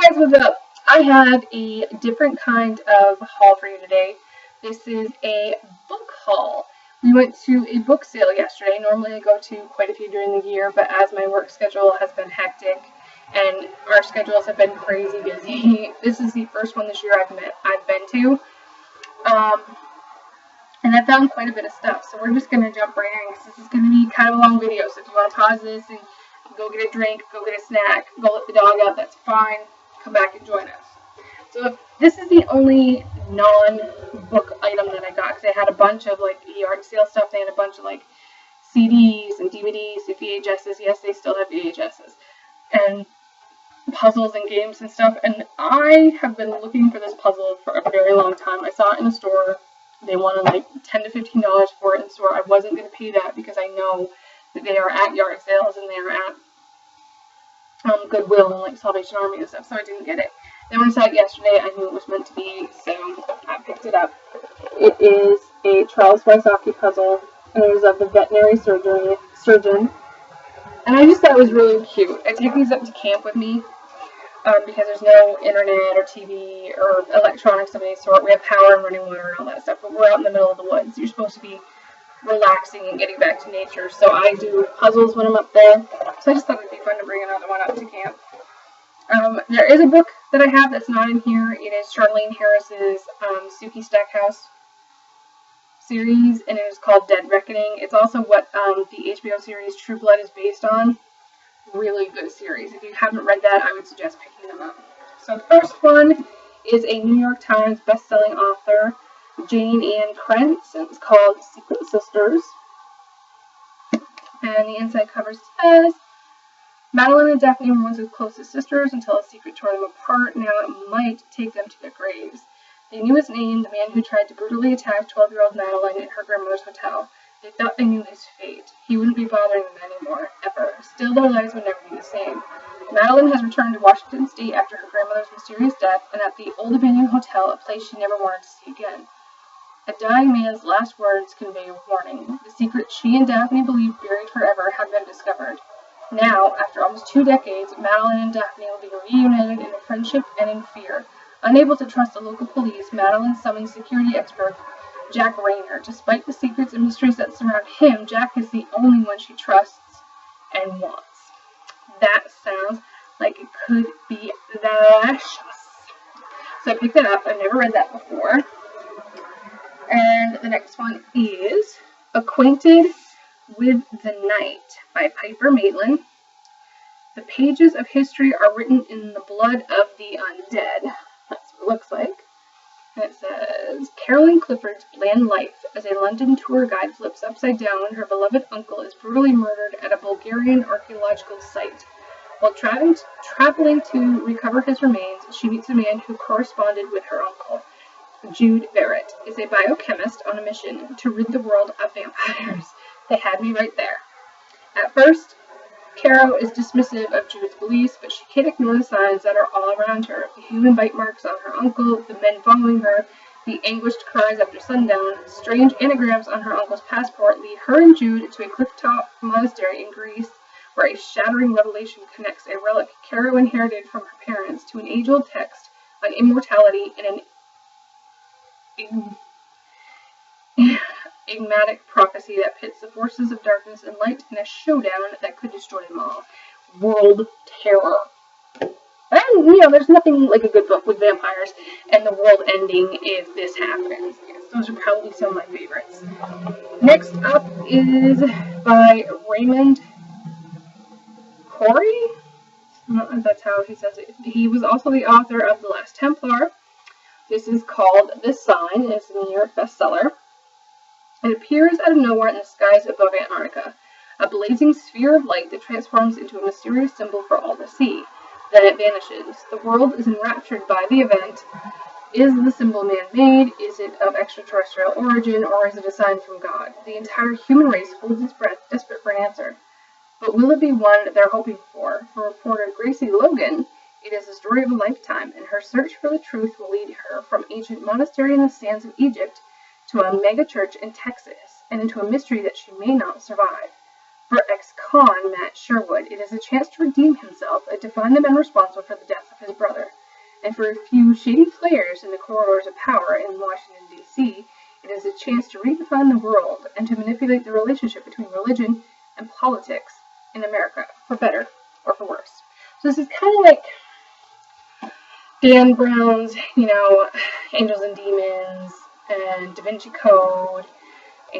Guys, what's up? I have a different kind of haul for you today. This is a book haul. We went to a book sale yesterday. Normally I go to quite a few during the year, but as my work schedule has been hectic and our schedules have been crazy busy, this is the first one this year I've been to. And I found quite a bit of stuff, so we're just going to jump right in because this is going to be kind of a long video. So if you want to pause this and go get a drink, go get a snack, go let the dog out, that's fine. Come back and join us. So this is the only non-book item that I got because they had a bunch of like yard sale stuff. They had a bunch of like CDs and DVDs and VHSs. Yes, they still have VHSs. And puzzles and games and stuff. And I have been looking for this puzzle for a very long time. I saw it in a store. They wanted like $10 to $15 for it in the store. I wasn't going to pay that because I know that they are at yard sales and they are at Goodwill and like Salvation Army and stuff, so I didn't get it. Then when I saw it yesterday, I knew it was meant to be, so I picked it up. It is a Charles Wysocki puzzle, and it is of the veterinary surgeon. And I just thought it was really cute. I take these up to camp with me because there's no internet or TV or electronics of any sort. We have power and running water and all that stuff, but we're out in the middle of the woods. You're supposed to be relaxing and getting back to nature, so I do puzzles when I'm up there. So I just thought it'd be fun to bring another one up to camp. There is a book that I have that's not in here. It is Charlene Harris's Suki Stackhouse series, and it is called Dead Reckoning. It's also what the HBO series True Blood is based on. Really good series. If you haven't read that, I would suggest picking them up. So the first one is a New York Times best-selling author, Jane Ann Krentz, and it's called Secret Sisters. And the inside cover says, Madeline and Daphne were once as close as sisters until a secret tore them apart. Now it might take them to their graves. They knew his name, the man who tried to brutally attack 12-year-old Madeline in her grandmother's hotel. They thought they knew his fate. He wouldn't be bothering them anymore, ever. Still, their lives would never be the same. Madeline has returned to Washington State after her grandmother's mysterious death, and at the Old Dominion Hotel, a place she never wanted to see again. A dying man's last words convey a warning. The secret she and Daphne believed buried forever had been discovered. Now, after almost 2 decades, Madeline and Daphne will be reunited in friendship and in fear. Unable to trust the local police, Madeline summons security expert Jack Rayner. Despite the secrets and mysteries that surround him, Jack is the only one she trusts and wants. That sounds like it could be delicious. So I picked it up. I've never read that before. And the next one is Acquainted with the Night by Piper Maitland. The pages of history are written in the blood of the undead. That's what it looks like. And it says, Carolyn Clifford's bland life as a London tour guide flips upside down when her beloved uncle is brutally murdered at a Bulgarian archaeological site. While traveling to recover his remains, she meets a man who corresponded with her uncle. Jude Barrett is a biochemist on a mission to rid the world of vampires. They had me right there. At first, Caro is dismissive of Jude's beliefs, but she can't ignore the signs that are all around her. The human bite marks on her uncle, the men following her, the anguished cries after sundown, strange anagrams on her uncle's passport lead her and Jude to a cliff-top monastery in Greece, where a shattering revelation connects a relic Caro inherited from her parents to an age-old text on immortality and an enigmatic prophecy that pits the forces of darkness and light in a showdown that could destroy them all. World terror. And, there's nothing like a good book with vampires and the world ending if this happens. Yes, those are probably some of my favorites. Next up is by Raymond Corey. I don't know if that's how he says it. He was also the author of The Last Templar. This is called The Sign. It's a New York bestseller. It appears out of nowhere in the skies above Antarctica, a blazing sphere of light that transforms into a mysterious symbol for all to see. Then it vanishes. The world is enraptured by the event. Is the symbol man-made? Is it of extraterrestrial origin? Or is it a sign from God? The entire human race holds its breath, desperate for an answer. But will it be one they're hoping for? For reporter Gracie Logan, it is the story of a lifetime, and her search for the truth will lead her from ancient monastery in the sands of Egypt to a mega-church in Texas, and into a mystery that she may not survive. For ex-con Matt Sherwood, it is a chance to redeem himself and to find the men responsible for the death of his brother. And for a few shady players in the corridors of power in Washington, D.C., it is a chance to redefine the world and to manipulate the relationship between religion and politics in America, for better or for worse. So this is kind of like Dan Brown's, Angels and Demons and Da Vinci Code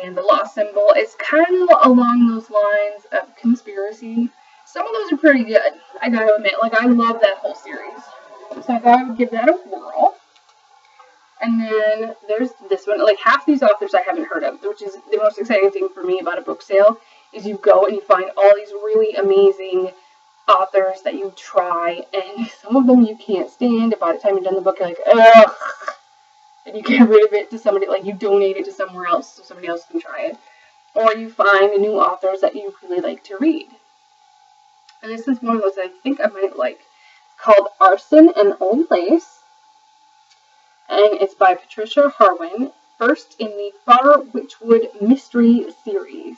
and The Lost Symbol. It's kind of along those lines of conspiracy. Some of those are pretty good, I gotta admit. Like, I love that whole series. So I thought I would give that a whirl. And then there's this one. Like, half these authors I haven't heard of, which is the most exciting thing for me about a book sale, is you go and you find all these really amazing authors that you try, and some of them you can't stand, and by the time you're done the book, you're like, ugh, and you get rid of it to somebody, like, you donate it to somewhere else so somebody else can try it, or you find new authors that you really like to read. And this is one of those I think I might like. It's called Arson and Old Lace, and it's by Patricia Harwin, first in the Far Witchwood Mystery series.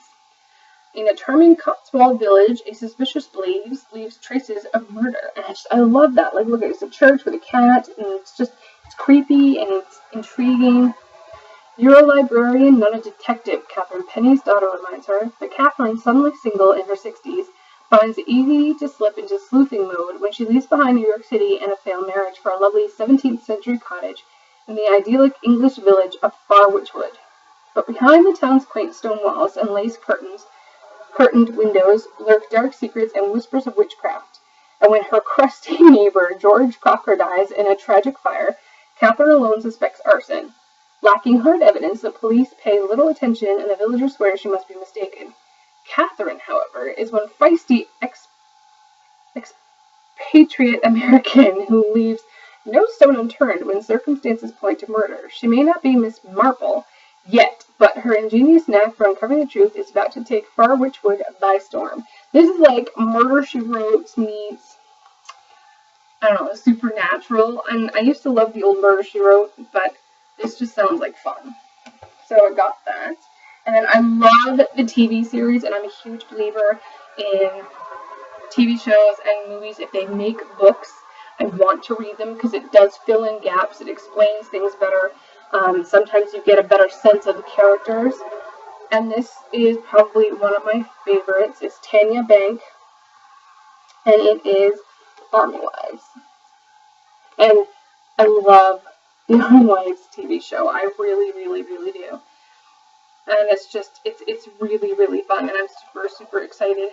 In a charming Cotswold village, a suspicious blaze leaves traces of murder. And I love that. Like, look, it's a church with a cat, and it's creepy, and it's intriguing. You're a librarian, not a detective, Catherine Penny's daughter reminds her. But Catherine, suddenly single in her 60s, finds it easy to slip into sleuthing mode when she leaves behind New York City and a failed marriage for a lovely 17th century cottage in the idyllic English village of Far Witchwood. But behind the town's quaint stone walls and lace curtained windows lurk dark secrets and whispers of witchcraft. And when her crusty neighbor, George Crocker, dies in a tragic fire, Catherine alone suspects arson. Lacking hard evidence, the police pay little attention, and the villagers swear she must be mistaken. Catherine, however, is one feisty expatriate American who leaves no stone unturned when circumstances point to murder. She may not be Miss Marple yet, but her ingenious knack for uncovering the truth is about to take Far Witchwood by storm. This is like Murder, She Wrote meets, I don't know, Supernatural. And I used to love the old Murder, She Wrote, but this just sounds like fun. So I got that. And then I love the TV series, and I'm a huge believer in TV shows and movies. If they make books, I want to read them because it does fill in gaps. It explains things better. Sometimes you get a better sense of the characters. And this is probably one of my favorites. It's Tanya Bank, and it is Army Wives. And I love the Army Wives TV show. I really, really, really do. And it's just, it's really, really fun, and I'm super, super excited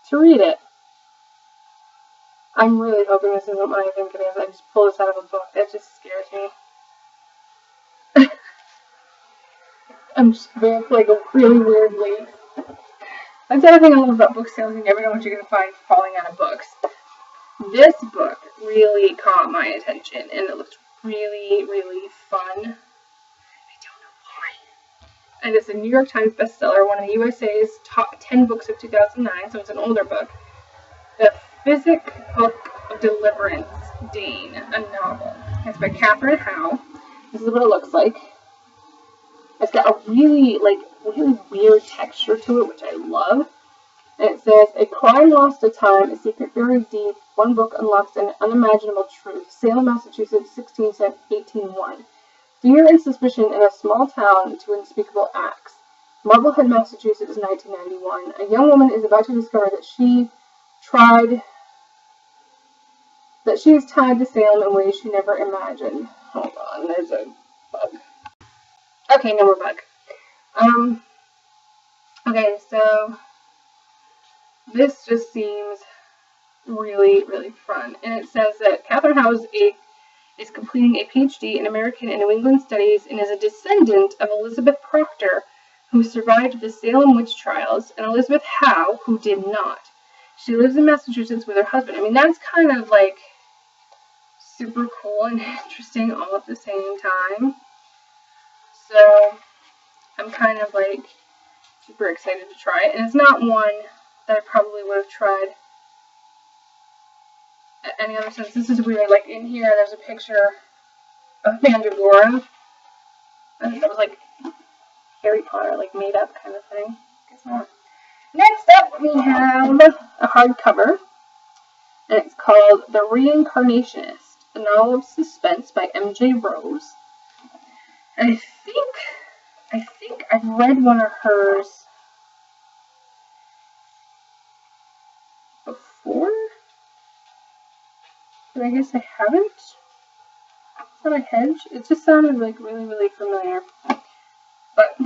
to read it. I'm really hoping this isn't what I think it is. I just pulled this out of a book. That just scares me. I'm just going to like a really weird leaf. That's the other thing I love about book sales. You never know what you're going to find falling out of books. This book really caught my attention, and it looked really, really fun. I don't know why. And it's a New York Times bestseller, one of the USA's top 10 books of 2009, so it's an older book. The Physic Book of Deliverance, Dane, a novel. It's by Catherine Howe. This is what it looks like. It's got a really weird texture to it, which I love. And it says, a crime lost to time, a secret buried deep, one book unlocks an unimaginable truth. Salem, Massachusetts, 1801. Fear and suspicion in a small town to unspeakable acts. Marblehead, Massachusetts, 1991. A young woman is about to discover that she is tied to Salem in ways she never imagined. Hold on, there's a bug. Okay, no more bug. Okay, so this just seems really, really fun. And it says that Catherine Howe is completing a PhD in American and New England Studies and is a descendant of Elizabeth Proctor, who survived the Salem witch trials, and Elizabeth Howe, who did not. She lives in Massachusetts with her husband. I mean, that's kind of like super cool and interesting all at the same time. So I'm kind of like super excited to try it. And it's not one that I probably would have tried at any other sense. This is weird. Like in here, there's a picture of Mandragora. And that was like Harry Potter, like made up kind of thing. Guess not. Next up, we have a hardcover. and it's called The Reincarnationist, a novel of suspense by M.J. Rose. And I think I've read one of hers before, but I guess I haven't. Is that a hedge? It just sounded like really, really familiar. But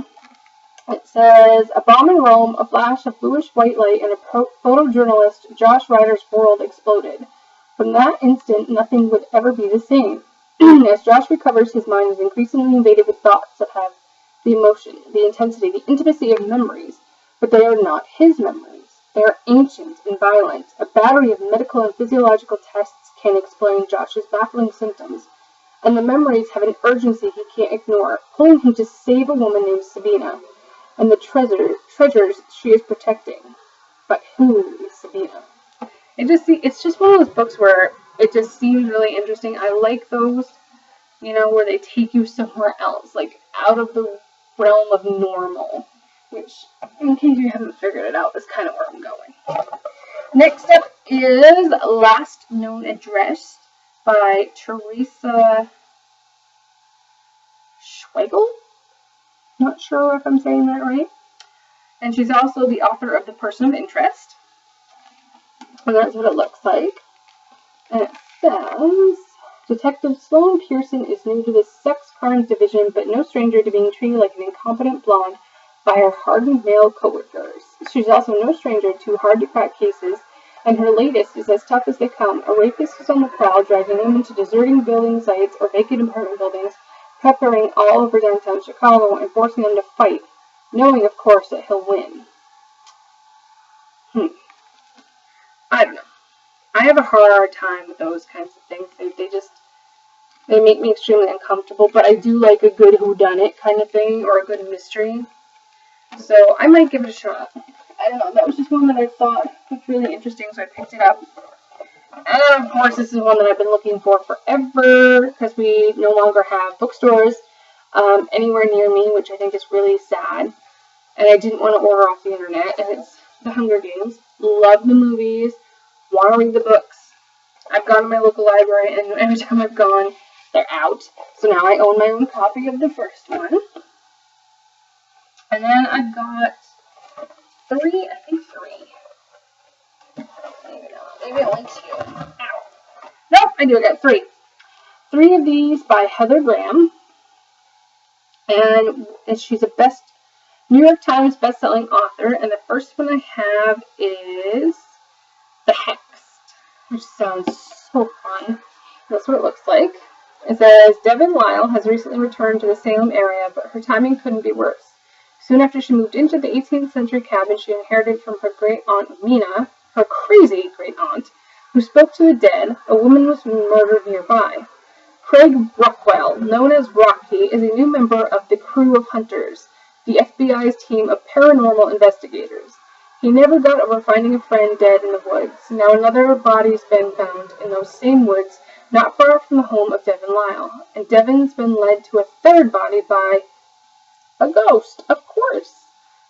it says, a bomb in Rome, a flash of bluish white light, and a photojournalist, Josh Ryder's world exploded. From that instant, nothing would ever be the same. As Josh recovers, his mind is increasingly invaded with thoughts that have the emotion, the intensity, the intimacy of memories, but they are not his memories. They are ancient and violent. A battery of medical and physiological tests can't explain Josh's baffling symptoms, and the memories have an urgency he can't ignore, pulling him to save a woman named Sabina, and the treasures she is protecting. But who is Sabina? It's just one of those books where it just seems really interesting. I like those, where they take you somewhere else, like out of the realm of normal, which, in case you haven't figured it out, is kind of where I'm going. Next up is Last Known Address by Teresa Schweigel. Not sure if I'm saying that right. And she's also the author of The Person of Interest. And that's what it looks like. And it says, Detective Sloane Pearson is new to the sex crimes division, but no stranger to being treated like an incompetent blonde by her hardened male coworkers. She's also no stranger to hard-to-crack cases, and her latest is as tough as they come. A rapist is on the prowl, dragging them into deserting building sites or vacant apartment buildings, peppering all over downtown Chicago and forcing them to fight, knowing, of course, that he'll win. I don't know. I have a hard time with those kinds of things. They make me extremely uncomfortable, but I do like a good whodunit kind of thing, or a good mystery. So I might give it a shot. I don't know, that was just one that I thought was really interesting, so I picked it up. And of course, this is one that I've been looking for forever, because we no longer have bookstores anywhere near me, which I think is really sad. And I didn't want to order off the internet, and it's The Hunger Games. Love the movies, want to read the books. I've gone to my local library, and every time I've gone, they're out. So now I own my own copy of the first one. And then I've got three. Maybe only two. Ow. Nope, I do. I got three. Three of these by Heather Graham. And she's a New York Times best-selling author. And the first one I have is The Hexed, which sounds so fun. That's what it looks like. It says, Devin Lyle has recently returned to the Salem area, but her timing couldn't be worse. Soon after she moved into the 18th century cabin she inherited from her great-aunt Mina, her crazy great-aunt, who spoke to the dead, a woman was murdered nearby. Craig Rockwell, known as Rocky, is a new member of the Crew of Hunters, the FBI's team of paranormal investigators. He never got over finding a friend dead in the woods. Now another body's been found in those same woods, not far from the home of Devin Lyle, and Devin's been led to a third body by a ghost, of course.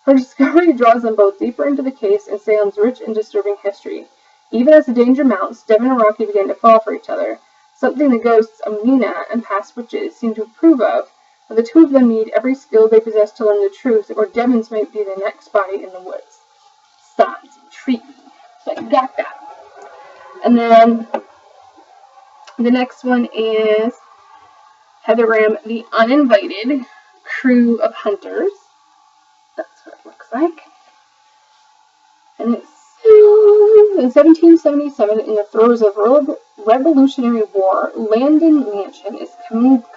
Her discovery draws them both deeper into the case and Salem's rich and disturbing history. Even as the danger mounts, Devin and Rocky begin to fall for each other, something the ghosts of Mina and past witches seem to approve of, but the two of them need every skill they possess to learn the truth, or Devin's might be the next body in the woods. Sounds intriguing. So I got that. And then the next one is Heather Graham, The Uninvited Crew of Hunters. That's what it looks like. And it says, in 1777, in the throes of Revolutionary War, Landon Mansion is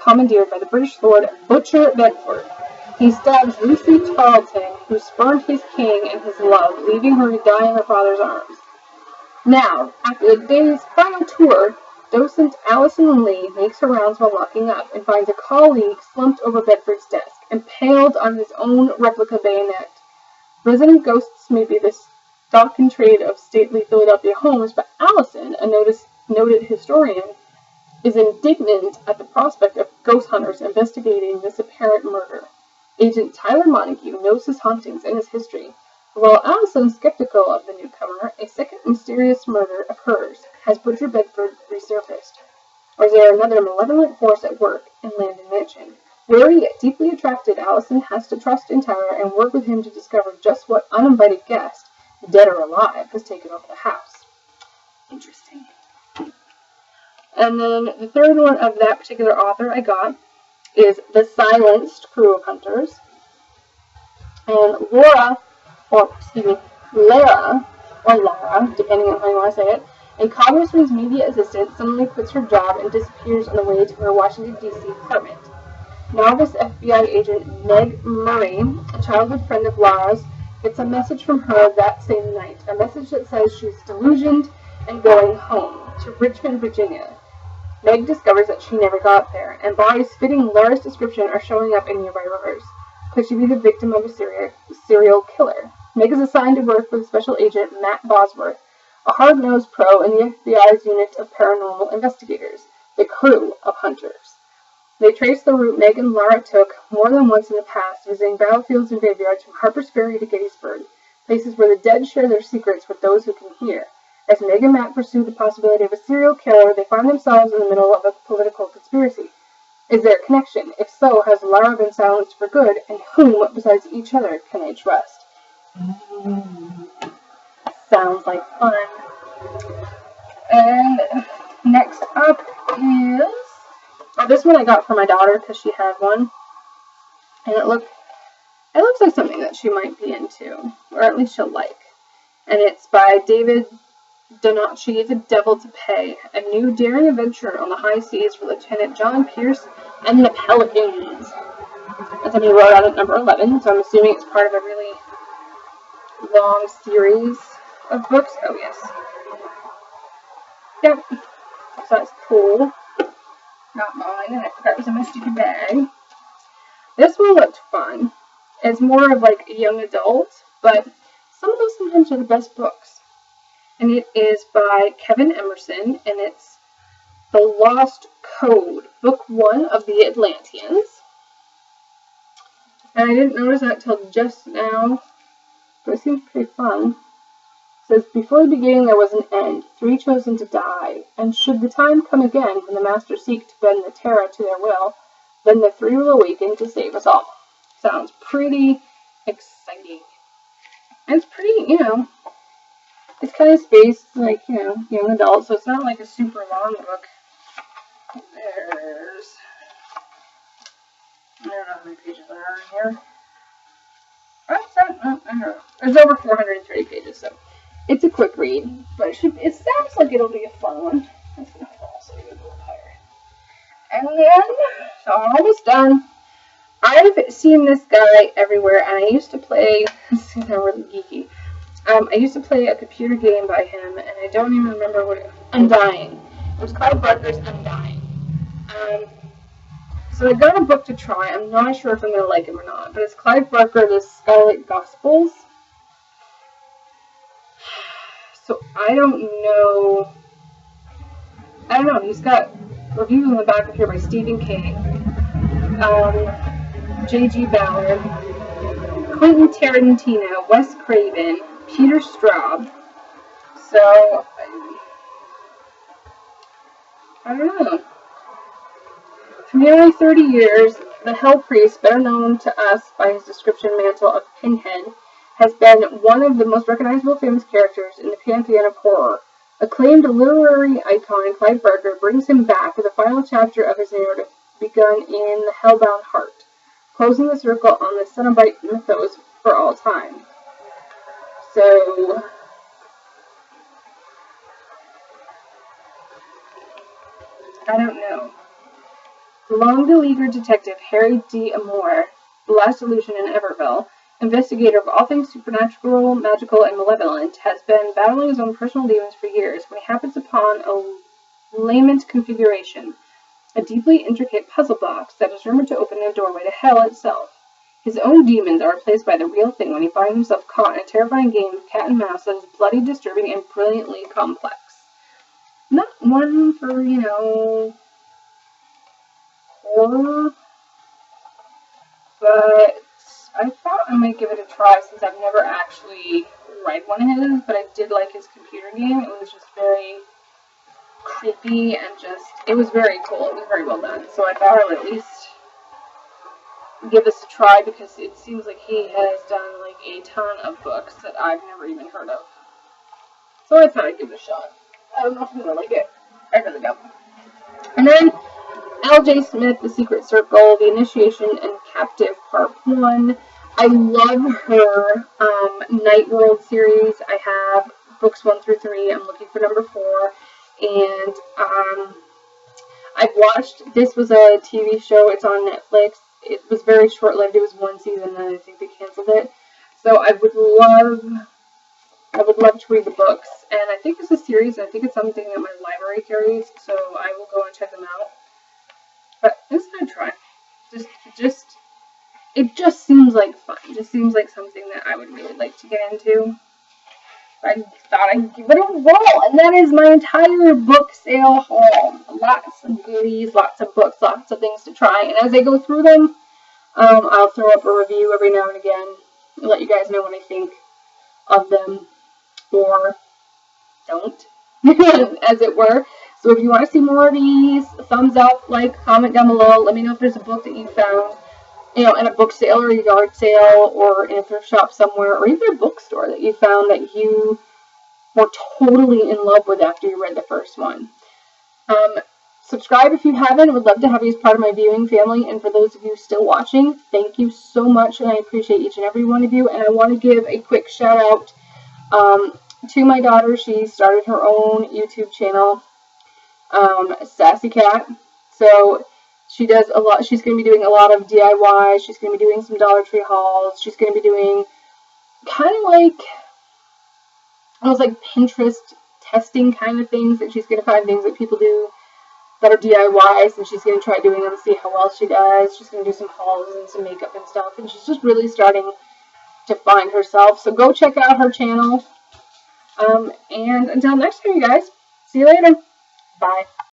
commandeered by the British Lord Butcher Bedford. He stabs Lucy Tarleton, who spurned his king and his love, leaving her to die in her father's arms. Now, after the day's final tour, docent Allison Lee makes her rounds while locking up and finds a colleague slumped over Bedford's desk, impaled on his own replica bayonet. Resident ghosts may be the stock and trade of stately Philadelphia homes, but Allison, a noted historian, is indignant at the prospect of ghost hunters investigating this apparent murder. Agent Tyler Montague knows his hauntings and his history, While Allison is skeptical of the newcomer, a second mysterious murder occurs. Has Butcher Bedford resurfaced? Or is there another malevolent force at work in Landon Mansion? Wary yet deeply attracted, Allison has to trust in Tyler and work with him to discover just what uninvited guest, dead or alive, has taken over the house. Interesting. And then the third one of that particular author I got is The Silenced Crew of Hunters. And Lara, or Lara, depending on how you want to say it, a congressman's media assistant suddenly quits her job and disappears on the way to her Washington, D.C. apartment. Novice FBI agent Meg Murray, a childhood friend of Lara's, gets a message from her that same night. A message that says she's delusioned and going home to Richmond, Virginia. Meg discovers that she never got there, and bodies fitting Lara's description are showing up in nearby rivers. Could she be the victim of a serial killer? Meg is assigned to work with special agent Matt Bosworth, a hard-nosed pro in the FBI's unit of paranormal investigators, the Crew of Hunters. They trace the route Meg and Lara took more than once in the past, visiting battlefields and graveyards from Harper's Ferry to Gettysburg, places where the dead share their secrets with those who can hear. As Meg and Matt pursue the possibility of a serial killer, they find themselves in the middle of a political conspiracy. Is there a connection? If so, has Lara been silenced for good, and whom, besides each other, can they trust? Sounds like fun. And next up is... this one I got for my daughter because she had one. And it looks like something that she might be into, or at least she'll like. And it's by David Donacci, The Devil to Pay, a new daring adventure on the high seas for Lieutenant John Pierce and the Pelicans. That's what he wrote out at number 11, so I'm assuming it's part of a really long series of books. Oh, yes. Yep. So that's cool. Not mine, and I forgot it was in my stupid bag. This one looked fun. It's more of like a young adult, but some of those sometimes are the best books. And it is by Kevin Emerson, and it's The Lost Code, Book 1 of the Atlanteans. And I didn't notice that till just now, but it seems pretty fun. It says, before the beginning there was an end, 3 chosen to die, and should the time come again when the Masters seek to bend the Terra to their will, then the 3 will awaken to save us all. Sounds pretty exciting. And it's pretty, it's kind of spaced, like, young adult, so it's not like a super long book. I don't know how many pages there are in here. I don't know. There's over 430 pages, so it's a quick read, but it sounds like it'll be a fun one. That's going to fall so you go higher. And then, so I'm almost done. I've seen this guy everywhere, and I used to play, this is really geeky, I used to play a computer game by him, and I don't even remember what Undying. It was Clive Barker's Undying. So I got a book to try. I'm not sure if I'm going to like him or not, but it's Clive Barker, The Scarlet Gospels. So I don't know, he's got reviews on the back of here by Stephen King, J.G. Ballard, Quentin Tarantino, Wes Craven, Peter Straub. So, I don't know. For nearly 30 years, the Hell Priest, better known to us by his description mantle of Pinhead, has been one of the most recognizable famous characters in the pantheon of horror. Acclaimed literary icon Clive Barker brings him back with the final chapter of his narrative begun in The Hellbound Heart, closing the circle on the Cenobite mythos for all time. So, I don't know. The long-beleaguered detective Harry D. Amore, the last illusion in Everville, investigator of all things supernatural, magical, and malevolent, has been battling his own personal demons for years when he happens upon a lament configuration, a deeply intricate puzzle box that is rumored to open a doorway to hell itself. His own demons are replaced by the real thing when he finds himself caught in a terrifying game of cat and mouse that is bloody, disturbing, and brilliantly complex. Not one for, horror, but I thought I might give it a try since I've never actually read one of his, but I did like his computer game. It was just very creepy and just, it was very cool. It was very well done. So I thought I would at least give this a try because it seems like he has done like a ton of books that I've never even heard of. So I thought I'd give it a shot. I don't know if I'm gonna like it. I really don't. And then L.J. Smith, The Secret Circle, The Initiation, and Captive Part 1. I love her Night World series. I have books 1 through 3. I'm looking for number 4. And I've watched, this was a TV show. It's on Netflix. It was very short-lived. It was one season, and I think they canceled it. So I would love to read the books. And I think it's a series. I think it's something that my library carries. So I will go and check them out. But it's gonna try. It just seems like fun. It just seems like something that I would really like to get into. I thought I'd give it a whirl, and that is my entire book sale haul. Lots of goodies, lots of books, lots of things to try. And as I go through them, I'll throw up a review every now and again and let you guys know what I think of them, or don't, as it were. So if you want to see more of these, thumbs up, like, comment down below. Let me know if there's a book that you found, in a book sale or a yard sale or in a thrift shop somewhere, or even a bookstore that you found that you were totally in love with after you read the first one. Subscribe if you haven't. Would love to have you as part of my viewing family. And for those of you still watching, thank you so much, and I appreciate each and every one of you. And I want to give a quick shout out to my daughter. She started her own YouTube channel, Sassy Cat. So she does a lot. She's going to be doing a lot of DIY. She's going to be doing some Dollar Tree hauls. She's going to be doing kind of like, almost like Pinterest testing kind of things, that she's going to find things that people do that are DIYs, and she's going to try doing them and see how well she does. She's going to do some hauls and some makeup and stuff, and she's just really starting to find herself. So go check out her channel. And until next time, you guys, see you later. Bye.